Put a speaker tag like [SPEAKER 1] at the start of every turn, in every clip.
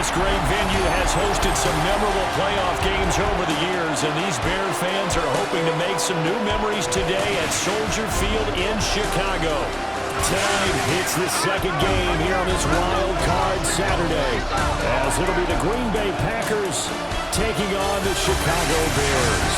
[SPEAKER 1] This great venue has hosted some memorable playoff games over the years, and these Bear fans are hoping to make some new memories today at Soldier Field in Chicago. Tonight, it's the second game here on this Wild Card Saturday, as it'll be the Green Bay Packers taking on the Chicago Bears.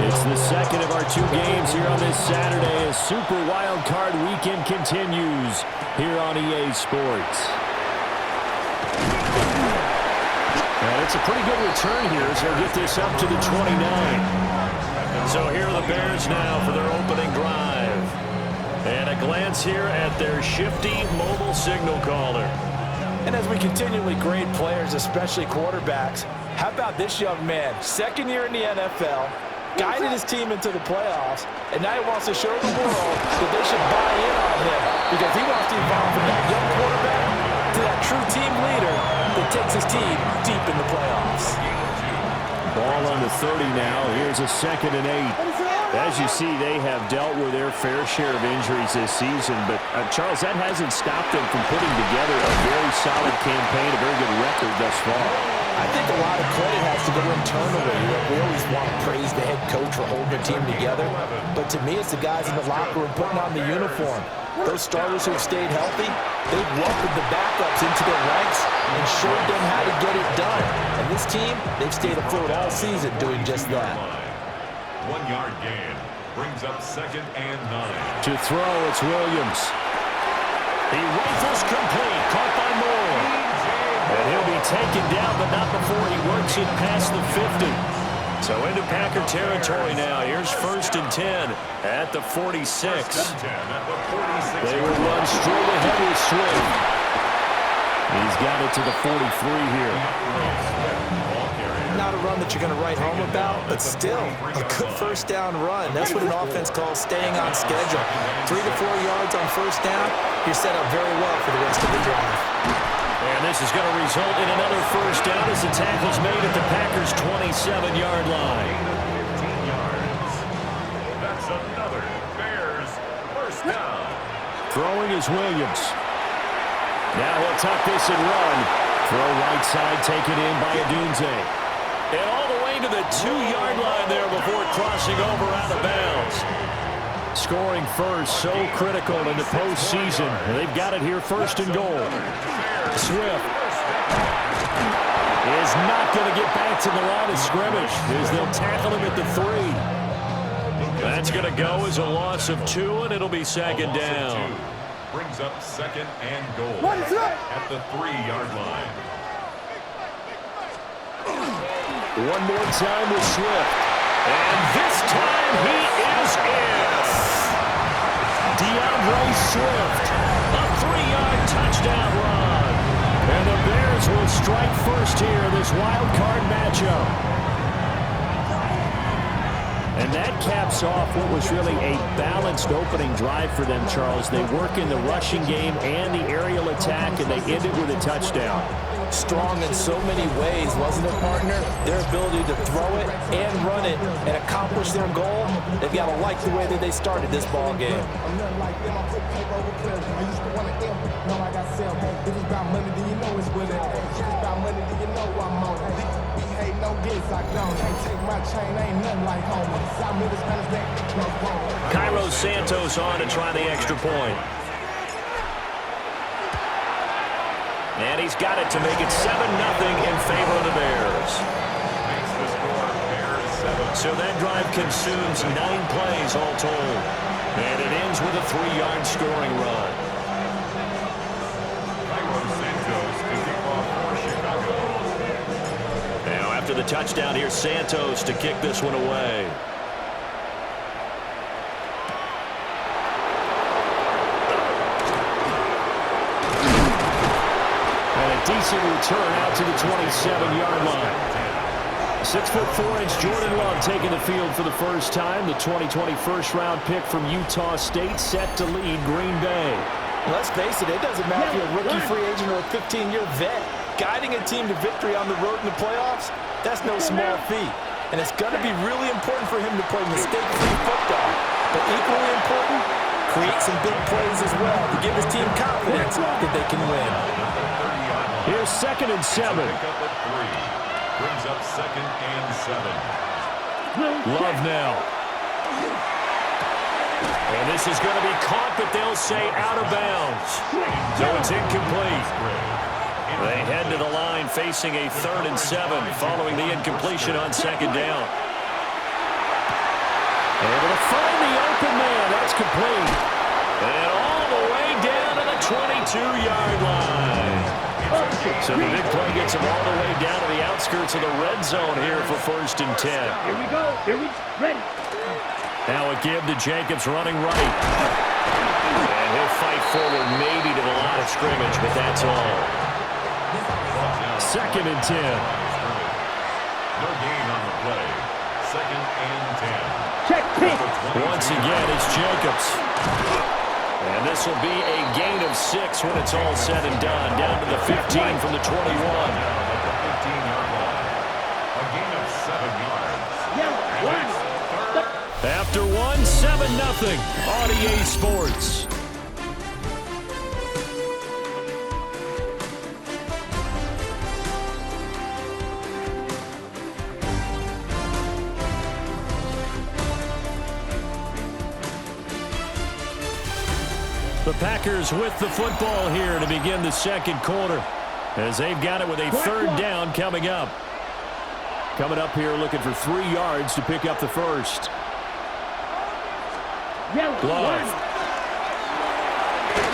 [SPEAKER 1] It's the second of our two games here on this Saturday as Super Wild Card Weekend continues here on EA Sports. And it's a pretty good return here as they'll get this up to the 29. So here are the Bears now for their opening drive. And a glance here at their shifty mobile signal caller.
[SPEAKER 2] And as we continually grade players, especially quarterbacks, how about this young man? Second year in the NFL, guided his team into the playoffs, and now he wants to show the world that they should buy in on him because he wants to evolve from that young quarterback to that true team leader that takes his team deep in the playoffs.
[SPEAKER 1] Ball on the 30 now. Here's a 2nd and 8. As you see, they have dealt with their fair share of injuries this season, but Charles, that hasn't stopped them from putting together a very solid campaign, a very good record thus far.
[SPEAKER 2] I think a lot of credit has to go internally. We always want to praise the head coach for holding the team together, but to me, it's the guys in the locker room putting on the uniform. Those starters who have stayed healthy, they've welcomed the backups into their ranks and showed them how to get it done. And this team, they've stayed afloat all season doing just that.
[SPEAKER 3] 1-yard gain brings up 2nd and 9.
[SPEAKER 1] To throw, it's Williams. He rifles complete, caught by Moore. And he'll be taken down, but not before he works it past the 50. So into Packer territory now. Here's 1st and 10 at the 46. They will run straight ahead with Swift. He's got it to the 43 here.
[SPEAKER 2] Not a run that you're going to write home about, but still a good first down run. That's what an offense calls staying on schedule. 3 to 4 yards on first down, you're set up very well for the rest of the drive.
[SPEAKER 1] And this is going to result in another first down as the tackle's made at the Packers' 27-yard line.
[SPEAKER 3] 15 yards. That's another Bears first down.
[SPEAKER 1] Throwing is Williams. Now he'll tuck this and run. Throw right side taken in by Adunze. And all the way to the 2-yard line there before crossing over out of bounds. Scoring first, so critical in the postseason. They've got it here, 1st and goal. Swift is not going to get back to the line of scrimmage as they'll tackle him at the 3. That's going to go as a loss of 2, and it'll be 2nd down.
[SPEAKER 3] Brings up 2nd and goal at the 3-yard line.
[SPEAKER 1] One more time with Swift. And this time he is in. DeAndre Swift, a 3-yard touchdown run. And the Bears will strike first here in this wild card matchup. And that caps off what was really a balanced opening drive for them, Charles. They work in the rushing game and the aerial attack, and they end it with a touchdown.
[SPEAKER 2] Strong in so many ways, wasn't it, partner? Their ability to throw it and run it and accomplish their goal, they've got to like the way that they started this ball game.
[SPEAKER 1] Cairo Santos on to try the extra point. And he's got it to make it 7-0 in favor of the Bears. So that drive consumes 9 plays all told. And it ends with a 3-yard scoring run. Now after the touchdown, here's Santos to kick this one away. Decent return out to the 27-yard line. 6'4" Jordan Love taking the field for the first time. The 2020 first-round pick from Utah State set to lead Green Bay.
[SPEAKER 2] Let's face it, it doesn't matter if you're a rookie free agent or a 15-year vet. Guiding a team to victory on the road in the playoffs, that's no small feat. and it's going to be really important for him to play mistake-free football. But equally important, create some big plays as well to give his team confidence that they can win.
[SPEAKER 1] Here's 2nd and 7.
[SPEAKER 3] Brings up 2nd and 7.
[SPEAKER 1] Love now. And this is going to be caught, but they'll say out of bounds. So it's incomplete. They head to the line facing a 3rd and 7 following the incompletion on 2nd down. Able to find the open man. That's complete. And all the way down to the 22-yard line. So the big play gets him all the way down to the outskirts of the red zone here for 1st and 10.
[SPEAKER 4] Here we go. Here we ready.
[SPEAKER 1] Now a give to Jacobs running right. And he'll fight forward maybe to the line of scrimmage, but that's all. 2nd and 10.
[SPEAKER 3] No gain on the play. 2nd and 10.
[SPEAKER 4] Check pitch.
[SPEAKER 1] Once again, it's Jacobs. And this will be a gain of 6 when it's all said and done. Down to the 15 from the 21.
[SPEAKER 3] Down at the 15-yard line. A gain of 7 yards.
[SPEAKER 4] Yeah, one.
[SPEAKER 1] After 1, 7-0 on EA Sports. The Packers with the football here to begin the 2nd quarter, as they've got it with a 3rd down coming up. Coming up here looking for 3 yards to pick up the 1st. Love.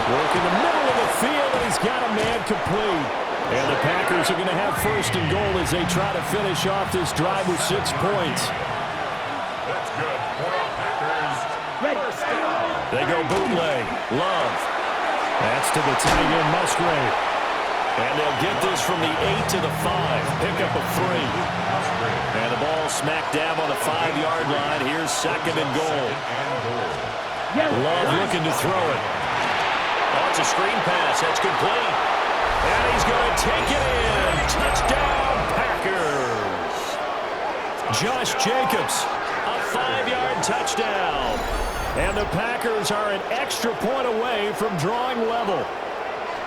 [SPEAKER 1] Work in the middle of the field, and he's got a man complete. And the Packers are going to have 1st and goal as they try to finish off this drive with 6 points.
[SPEAKER 3] That's good for the Packers. First down.
[SPEAKER 1] They go bootleg. Love. That's to the tight end, Musgrave. And they'll get this from the 8 to the 5. Pick up a 3. And the ball smack dab on the 5-yard line. Here's 2nd and goal. Love looking to throw it. Oh, it's a screen pass. That's complete. And he's going to take it in. Touchdown, Packers. Josh Jacobs, a 5-yard touchdown. And the Packers are an extra point away from drawing level.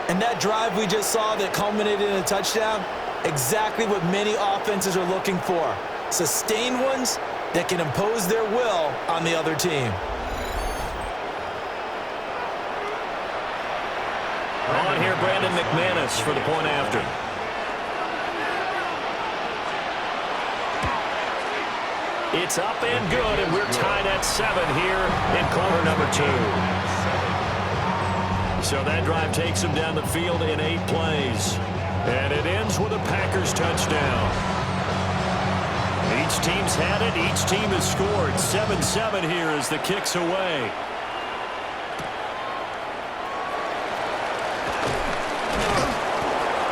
[SPEAKER 2] And that drive we just saw that culminated in a touchdown, exactly what many offenses are looking for. Sustained ones that can impose their will on the other team.
[SPEAKER 1] On here, Brandon McManus for the point after. It's up and good, and we're tied at 7 here in quarter number 2. So that drive takes them down the field in 8 plays. And it ends with a Packers touchdown. Each team's had it. Each team has scored. 7-7 here as the kick's away.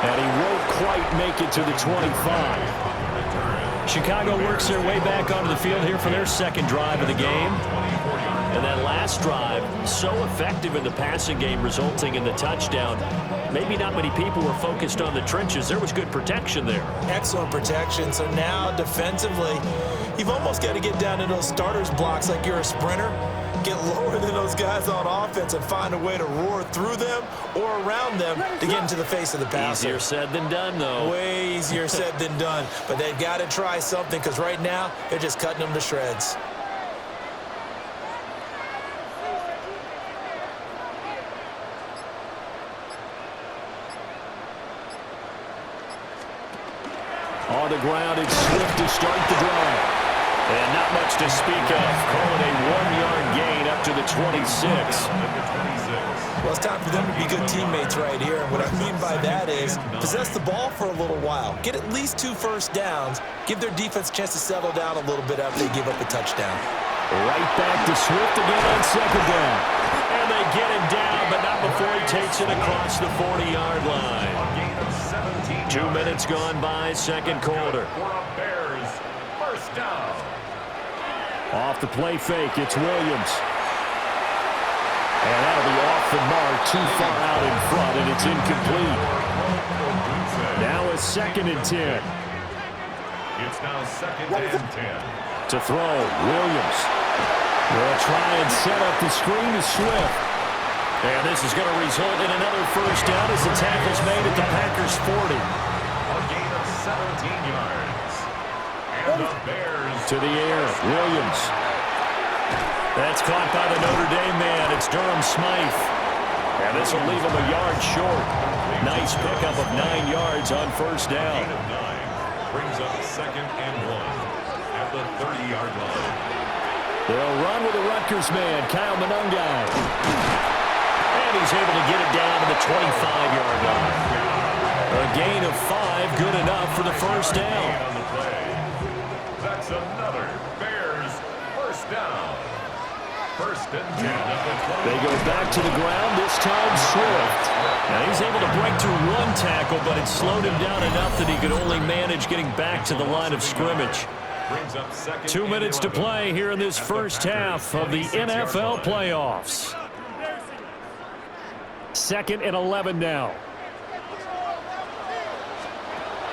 [SPEAKER 1] And he won't quite make it to the 25. Chicago works their way back onto the field here for their 2nd drive of the game. And that last drive, so effective in the passing game, resulting in the touchdown. Maybe not many people were focused on the trenches. There was good protection there.
[SPEAKER 2] Excellent protection. So now, defensively, you've almost got to get down to those starters blocks like you're a sprinter. Get lower than those guys on offense and find a way to roar through them or around them to get into the face of the passer.
[SPEAKER 1] Easier said than done, though.
[SPEAKER 2] Way easier said than done. But they've got to try something because right now they're just cutting them to shreds.
[SPEAKER 1] On the ground, it's Swift to start the drive. And not much to speak of. Call it a 1-yard gain up to the 26.
[SPEAKER 2] Well, it's time for them to be good teammates right here. And what I mean by that is possess the ball for a little while. Get at least 2 first downs. Give their defense a chance to settle down a little bit after they give up a touchdown.
[SPEAKER 1] Right back to Swift again on 2nd down. And they get him down, but not before he takes it across the 40-yard line. 2 minutes gone by, 2nd quarter.
[SPEAKER 3] Bears, first down.
[SPEAKER 1] Off the play fake, it's Williams. And that'll be off the mark, too far out in front, and it's incomplete. Now a 2nd and 10.
[SPEAKER 3] It's now 2nd and 10.
[SPEAKER 1] To throw, Williams. They'll try and set up the screen to Swift. And this is going to result in another first down as the tackle's made at the Packers' 40.
[SPEAKER 3] A gain of 17 yards. And the Bears
[SPEAKER 1] to the air, Williams. That's caught by the Notre Dame man. It's Durham Smythe. And this will leave him a yard short. Nice pickup of 9 yards on first down.
[SPEAKER 3] Gain of 9 brings up 2nd and 1 at the 30-yard line.
[SPEAKER 1] They'll run with the Rutgers man, Kyle Monungai. And he's able to get it down to the 25-yard line. A gain of 5, good enough for the first down.
[SPEAKER 3] On the play. That's another Bears first down. 1st and 10 at the 20.
[SPEAKER 1] They go back to the ground, this time Swift. Now he's able to break through one tackle, but it slowed him down enough that he could only manage getting back to the line of scrimmage.
[SPEAKER 3] 2
[SPEAKER 1] minutes to play here in this first half of the NFL playoffs. 2nd and 11 now.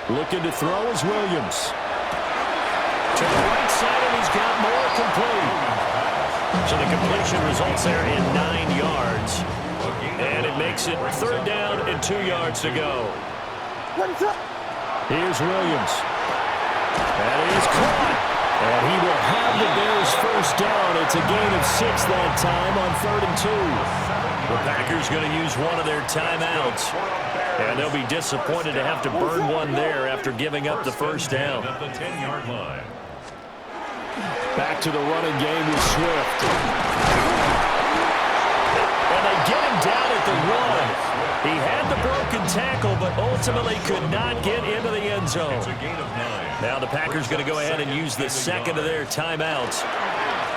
[SPEAKER 1] Looking to throw is Williams. To the right side, and he's got more complete. So the completion results there in 9 yards. And it makes it 3rd down and 2 yards to go. Here's Williams. That is caught. And he will have the Bears first down. It's a gain of 6 that time on 3rd and 2. The Packers going to use one of their timeouts. And they'll be disappointed to have to burn one there after giving up the first down.
[SPEAKER 3] At the 10-yard line.
[SPEAKER 1] Back to the running game with Swift. And they get him down at the 1. He had the broken tackle, but ultimately could not get into the end zone.
[SPEAKER 3] It's a gain of 9.
[SPEAKER 1] Now the Packers going to go ahead and use the second of their timeouts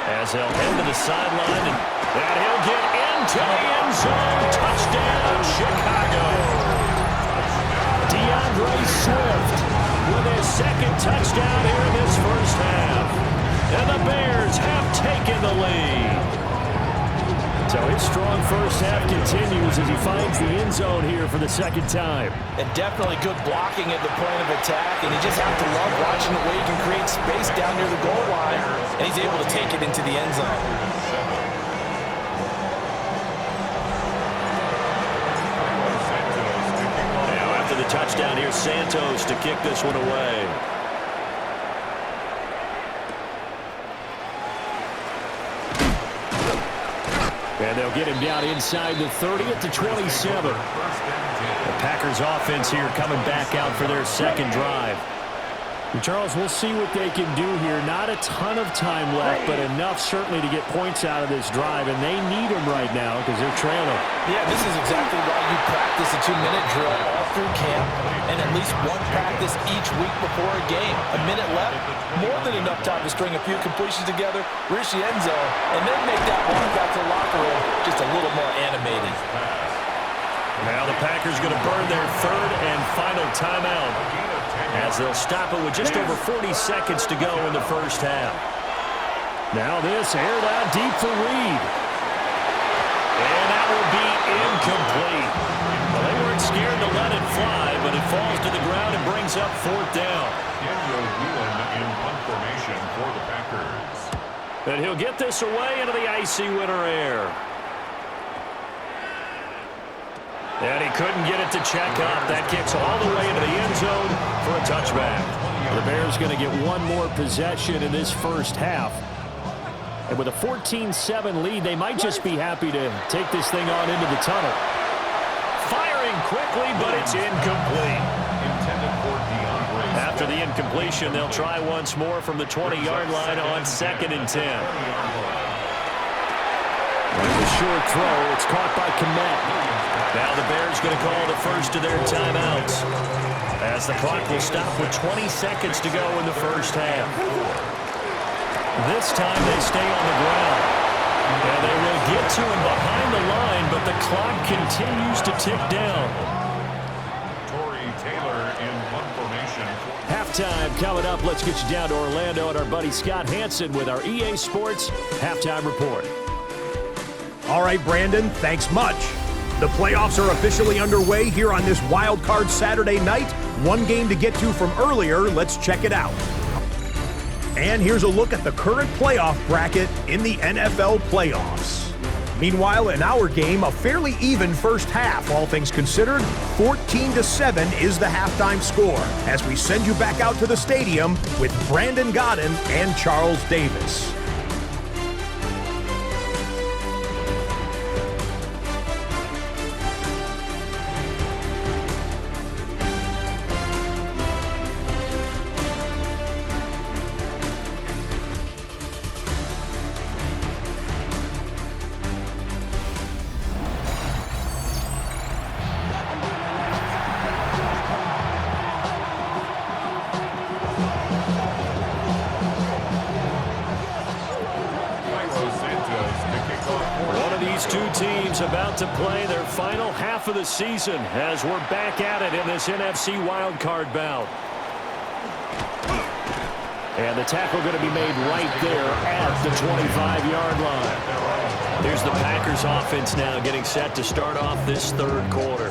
[SPEAKER 1] as they'll head to the sideline, and he'll get into the end zone. Touchdown, Chicago. DeAndre Swift with his 2nd touchdown here in this first half. And the Bears have taken the lead. So his strong first half continues as he finds the end zone here for the 2nd time.
[SPEAKER 2] And definitely good blocking at the point of attack. And you just have to love watching the way he can create space down near the goal line. And he's able to take it into the end zone.
[SPEAKER 1] Now after the touchdown, here's Santos to kick this one away. And they'll get him down inside the 30 at the 27. The Packers offense here coming back out for their 2nd drive. And Charles, we'll see what they can do here. Not a ton of time left, but enough certainly to get points out of this drive. And they need them right now because they're trailing.
[SPEAKER 2] Yeah, this is exactly why you practice a 2-minute drill all through camp and at least one practice each week before a game. A minute left, more than enough time to string a few completions together, reach the end zone, and then make that walk back to the locker room just a little more animated.
[SPEAKER 1] Now the Packers going to burn their 3rd and final timeout as they'll stop it with just over 40 seconds to go in the first half. Now this aired out deep for Reed. And that will be incomplete. Well, they weren't scared to let it fly, but it falls to the ground and brings up 4th down.
[SPEAKER 3] Daniel Whelan in punt formation for the Packers.
[SPEAKER 1] And he'll get this away into the icy winter air. And he couldn't get it to check up. That kicks all the way into the end zone for a touchback. The Bears going to get one more possession in this first half. And with a 14-7 lead, they might just be happy to take this thing on into the tunnel. Firing quickly, but it's incomplete. After the incompletion, they'll try once more from the 20-yard line on 2nd and 10. With a short throw, it's caught by Kmet. Now the Bears going to call the first of their timeouts as the clock will stop with 20 seconds to go in the first half. This time they stay on the ground. And they will get to him behind the line, but the clock continues to tick down.
[SPEAKER 3] Torrey Taylor in punt formation.
[SPEAKER 1] Halftime coming up. Let's get you down to Orlando and our buddy Scott Hansen with our EA Sports Halftime Report.
[SPEAKER 5] All right, Brandon, thanks much. The playoffs are officially underway here on this Wild Card Saturday night one game to get to from earlier. Let's check it out. And here's a look at the current playoff bracket in the NFL playoffs. Meanwhile, in our game, a fairly even first half, all things considered. 14-7 is the halftime score as we send you back out to the stadium with Brandon Godden and Charles Davis.
[SPEAKER 1] About to play their final half of the season as we're back at it in this NFC wildcard bout. And the tackle going to be made right there at the 25-yard line. Here's the Packers offense now getting set to start off this third quarter.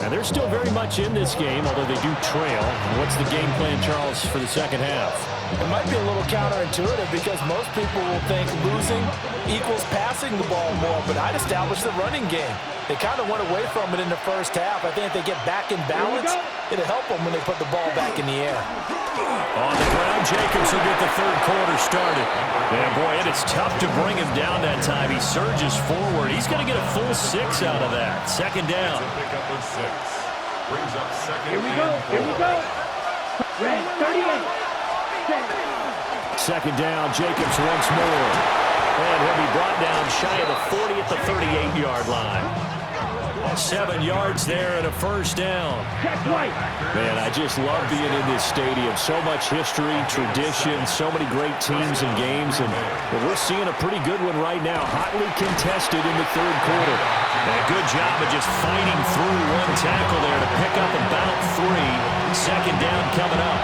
[SPEAKER 1] And they're still very much in this game, although they do trail. What's the game plan, Charles, for the second half?
[SPEAKER 2] It might be a little counterintuitive because most people will think losing equals passing the ball more, but I'd establish the running game. They kind of went away from it in the first half. I think if they get back in balance, it'll help them when they put the ball back in the air.
[SPEAKER 1] On the ground, Jacobs will get the third quarter started. Yeah, boy, and it's tough to bring him down that time. He surges forward. He's going to get a full 6 out of that. Second down.
[SPEAKER 3] Pick up with 6. Brings up second.
[SPEAKER 4] Here we go. Here we go. Red 38.
[SPEAKER 1] Second down, Jacobs once more. And he'll be brought down shy of the 40 at the 38-yard line. 7 yards there and a first down.
[SPEAKER 5] Man, I just love being in this stadium. So much history, tradition, so many great teams and games. And we're seeing a pretty good one right now. Hotly contested in the third quarter.
[SPEAKER 1] And a good job of just fighting through one tackle there to pick up about 3. Second down coming up.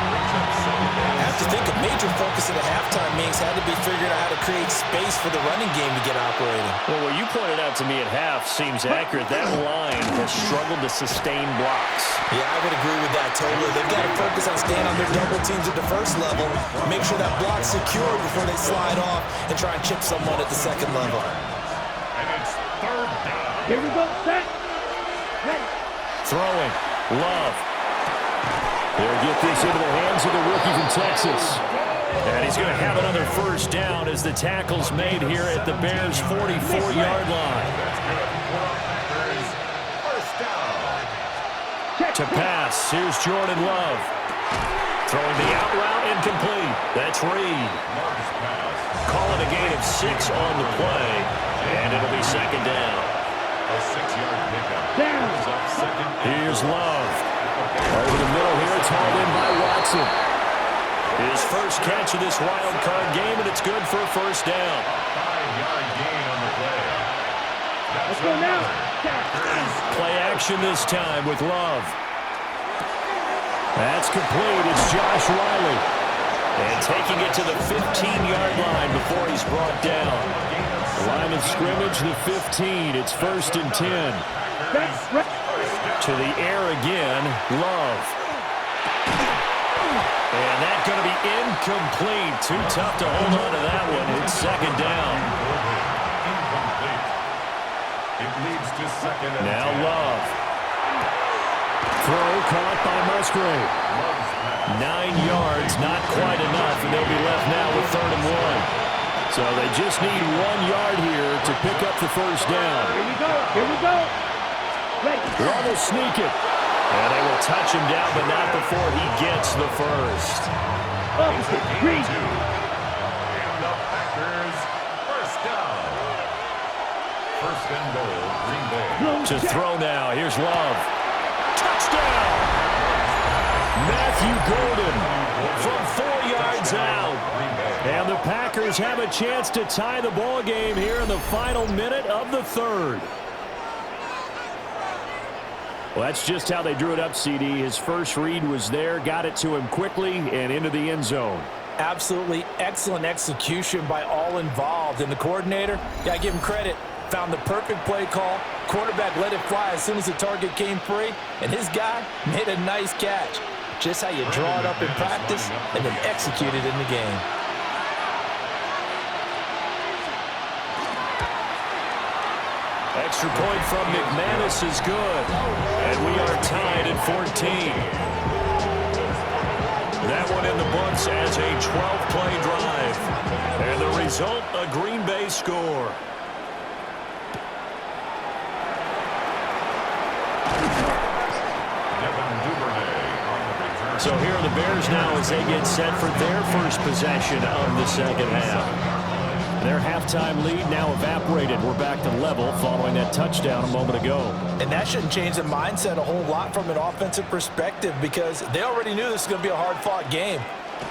[SPEAKER 2] I have to think a major focus of the halftime meetings had to be figuring out how to create space for the running game to get operating.
[SPEAKER 1] Well, what you pointed out to me at half seems accurate. That line has struggled to sustain blocks.
[SPEAKER 2] Yeah, I would agree with that totally. They've got to focus on staying on their double teams at the first level, make sure that block's secure before they slide off and try and chip someone at the second level.
[SPEAKER 3] And it's third down.
[SPEAKER 4] Here we go. Set. Ready.
[SPEAKER 1] Throwing. Love.
[SPEAKER 5] They'll get this into the hands of the rookie from Texas.
[SPEAKER 1] And he's going to have another first down as the tackle's made here at the Bears' 44-yard line.
[SPEAKER 3] First down.
[SPEAKER 1] To pass, here's Jordan Love. Throwing the out route incomplete. That's Reed. Calling a gain of 6 on the play. And it'll be second down.
[SPEAKER 3] A 6-yard pickup.
[SPEAKER 4] Down.
[SPEAKER 1] Here's Love.
[SPEAKER 5] Over the middle here, it's hauled in by Watson.
[SPEAKER 1] His first catch of this wild card game, and it's good for a first down.
[SPEAKER 3] 5-yard gain on the play.
[SPEAKER 4] Let's go now.
[SPEAKER 1] Play action this time with Love. That's complete. It's Josh Riley. And taking it to the 15-yard line before he's brought down. Line of scrimmage, the 15. It's 1st and 10. To the air again, Love. And that's going to be incomplete. Too tough to hold on to that one. It's second down.
[SPEAKER 3] Incomplete. It leads to second and
[SPEAKER 1] Now
[SPEAKER 3] 10.
[SPEAKER 1] Love. Throw caught by Musgrave. 9 yards, not quite enough, and they'll be left now with 3rd and 1. So they just need 1 yard here to pick up the first down.
[SPEAKER 4] Here we go. Here we go.
[SPEAKER 1] Love will sneak it. And they will touch him down, but not before he gets the first.
[SPEAKER 4] Green.
[SPEAKER 3] And the Packers, first down. First and goal, Green Bay.
[SPEAKER 1] To throw now. Here's Love. Touchdown! Matthew Golden from 4 yards out. And the Packers have a chance to tie the ball game here in the final minute of the third. Well, that's just how they drew it up, CD. His first read was there, got it to him quickly, and into the end zone.
[SPEAKER 2] Absolutely excellent execution by all involved. And the coordinator, got to give him credit. Found the perfect play call. Quarterback let it fly as soon as the target came free, and his guy made a nice catch. Just how you draw it up in practice and then execute it in the game.
[SPEAKER 1] Extra point from McManus is good. And we are tied at 14. That one in the books as a 12-play drive. And the result, a Green Bay score. So here are the Bears now as they get set for their first possession of the second half. Their halftime lead now evaporated. We're back to level following that touchdown a moment ago.
[SPEAKER 2] And that shouldn't change the mindset a whole lot from an offensive perspective because they already knew this was going to be a hard-fought game.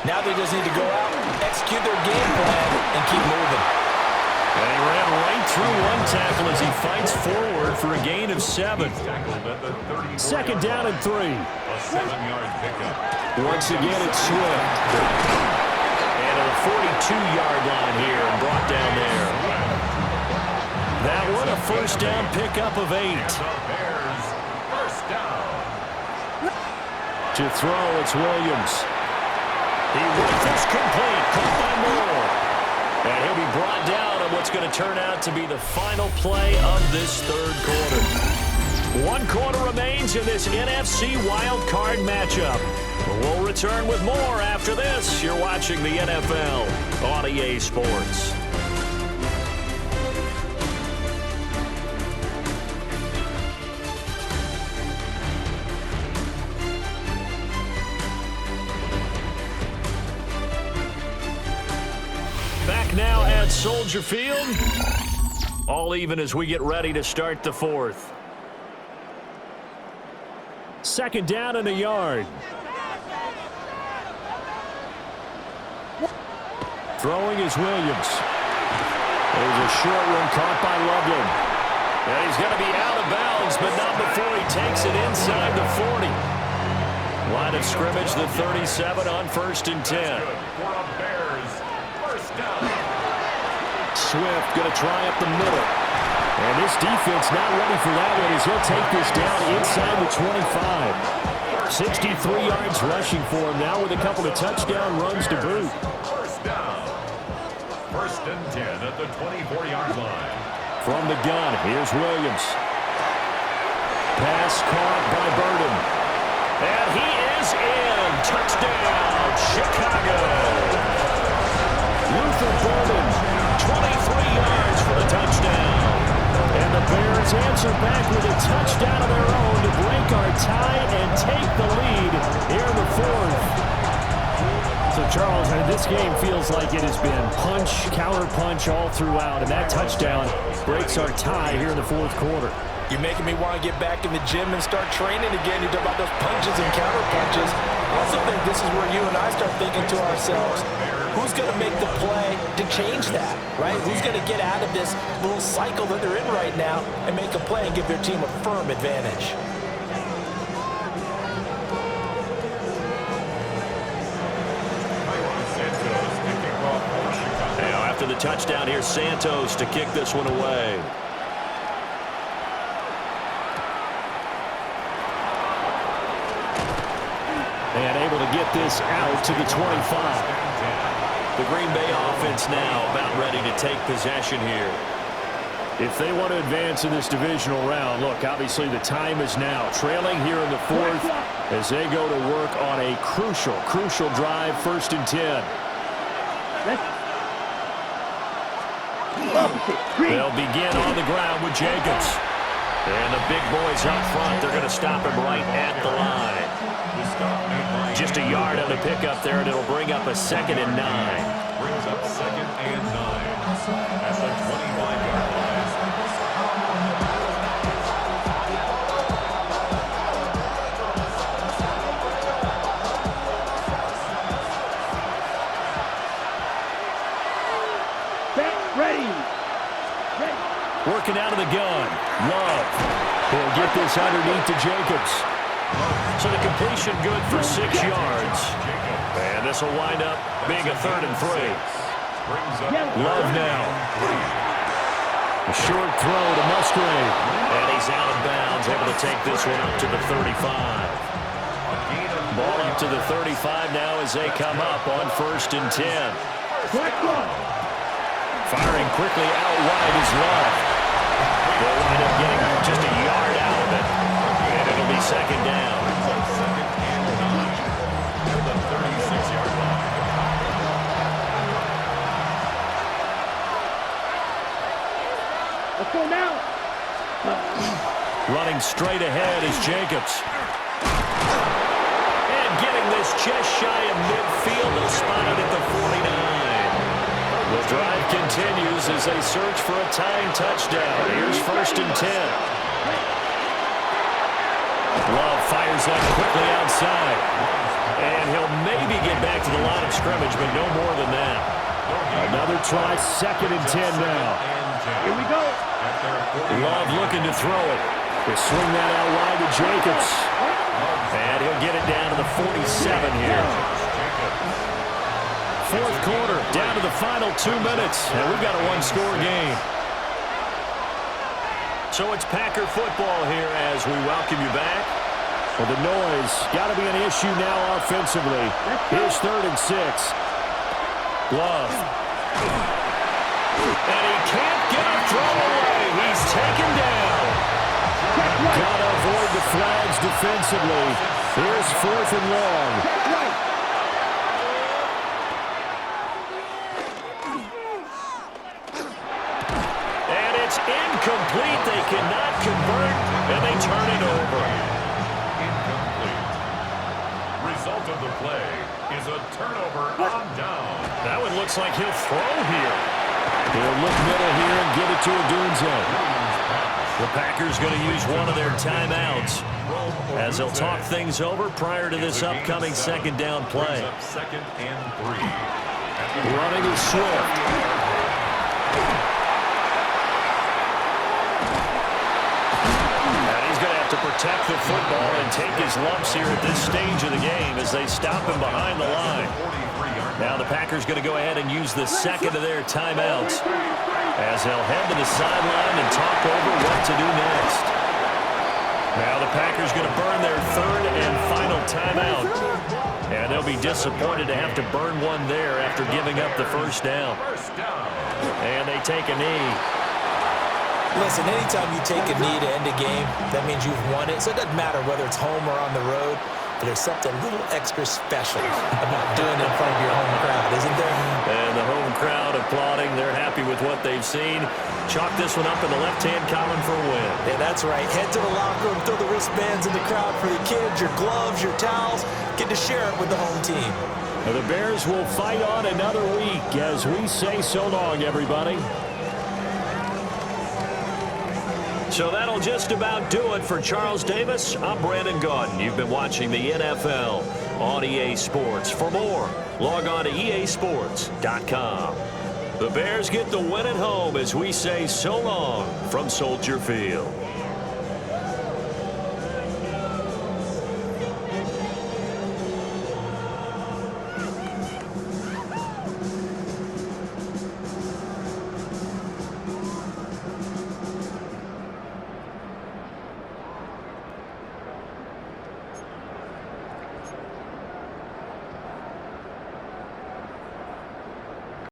[SPEAKER 2] Now they just need to go out, execute their game plan, and keep moving.
[SPEAKER 1] And he ran right through one tackle as he fights forward for a gain of 7. Second down and 3.
[SPEAKER 3] A 7-yard pickup.
[SPEAKER 1] Once again, it's Swift. And at the 42-yard line here and brought down there. That one a first down pickup of 8.
[SPEAKER 3] Bears first down.
[SPEAKER 1] To throw, it's Williams. He whiffs complete, caught by Moore. And he'll be brought down on what's going to turn out to be the final play of this third quarter. 1 quarter remains in this NFC Wild Card matchup. We'll return with more after this. You're watching the NFL on EA Sports. Back now at Soldier Field. All even as we get ready to start the fourth. Second down and a yard. Throwing is Williams. There's a short one caught by Loveland. And he's going to be out of bounds, but not before he takes it inside the 40. Line of scrimmage, the 37 on 1st and 10. Swift going to try up the middle. And this defense not ready for that one as he'll take this down inside the 25. 63 yards rushing for him now with a couple of touchdown runs to boot.
[SPEAKER 3] First down. 1st and 10 at the 24-yard line.
[SPEAKER 1] From the gun, here's Williams. Pass caught by Burden. And he is in. Touchdown, Chicago. Luther Burden, 23 yards for the touchdown. And the Bears answer back with a touchdown of their own to break our tie and take the lead here in the fourth. So, Charles, this game feels like it has been punch, counter-punch all throughout, and that touchdown breaks our tie here in the fourth quarter.
[SPEAKER 2] You're making me want to get back in the gym and start training again. You talk about those punches and counter-punches. I also think this is where you and I start thinking to ourselves, who's going to make the play to change that, right? Who's going to get out of this little cycle that they're in right now and make a play and give their team a firm advantage?
[SPEAKER 1] After the touchdown, here's Santos to kick this one away. And able to get this out to the 25. The Green Bay offense now about ready to take possession here. If they want to advance in this divisional round, look, obviously the time is now. Trailing here in the fourth as they go to work on a crucial drive, 1st and 10. They'll begin on the ground with Jacobs. And the big boys up front, they're going to stop him right at the line. Just a yard on the pickup there, and it'll bring up a 2nd and 9.
[SPEAKER 3] Brings up 2nd and 9 at the 25-yard line.
[SPEAKER 1] Working out of the gun. Love. He'll get this underneath to Jacobs. So the completion good for 6 yards. And this will wind up being a 3rd and 3. Love now. A short throw to Musgrave. And he's out of bounds, able to take this one up to the 35. Ball up to the 35 now as they come up on 1st and 10. Firing quickly out wide is Love. They'll wind up getting just a yard out of it. And it'll be 2nd down.
[SPEAKER 3] The 36-yard line.
[SPEAKER 4] Let's go now.
[SPEAKER 1] Running straight ahead is Jacobs. And getting this just shy of midfield. They'll spot it at the 49. The drive continues as they search for a tying touchdown. Here's 1st and 10. Love fires up quickly outside. And he'll maybe get back to the line of scrimmage, but no more than that. Another try, 2nd and 10 now.
[SPEAKER 4] Here we go.
[SPEAKER 1] Love looking to throw it. He'll swing that out wide to Jacobs. And he'll get it down to the 47 here. 4th quarter, down to the final 2 minutes. And we've got a one-score game. So it's Packer football here as we welcome you back. Well, the noise got to be an issue now offensively. Here's 3rd and 6. Love. And he can't get a throw away. He's taken down. Got to avoid the flags defensively. Here's 4th and long. And it's incomplete. They cannot convert, and they turn it over.
[SPEAKER 3] Incomplete. Result of the play is a turnover on down.
[SPEAKER 1] That one looks like he'll throw here. He'll look middle here and give it to Odunze. The Packers going to use one of their timeouts as they'll talk things over prior to this upcoming 2nd down play.
[SPEAKER 3] 2nd and 3.
[SPEAKER 1] Running is Swift. And he's going to have to protect the football and take his lumps here at this stage of the game as they stop him behind the line. Now the Packers going to go ahead and use the 2nd of their timeouts as they'll head to the sideline and talk over what to do next. Now the Packers going to burn their 3rd and final timeout. And they'll be disappointed to have to burn one there after giving up the 1st down. And they take a knee.
[SPEAKER 2] Listen, anytime you take a knee to end a game, that means you've won it. So it doesn't matter whether it's home or on the road. But there's something a little extra special about doing it in front of your home crowd, isn't there?
[SPEAKER 1] And the home crowd applauding. They're happy with what they've seen. Chalk this one up in the left-hand column for a win.
[SPEAKER 2] Yeah, that's right. Head to the locker room, throw the wristbands in the crowd for the kids, your gloves, your towels. Get to share it with the home team.
[SPEAKER 1] Well, the Bears will fight on another week as we say so long, everybody. So that'll just about do it for Charles Davis. I'm Brandon Gaudin. You've been watching the NFL on EA Sports. For more, log on to easports.com. The Bears get the win at home as we say so long from Soldier Field.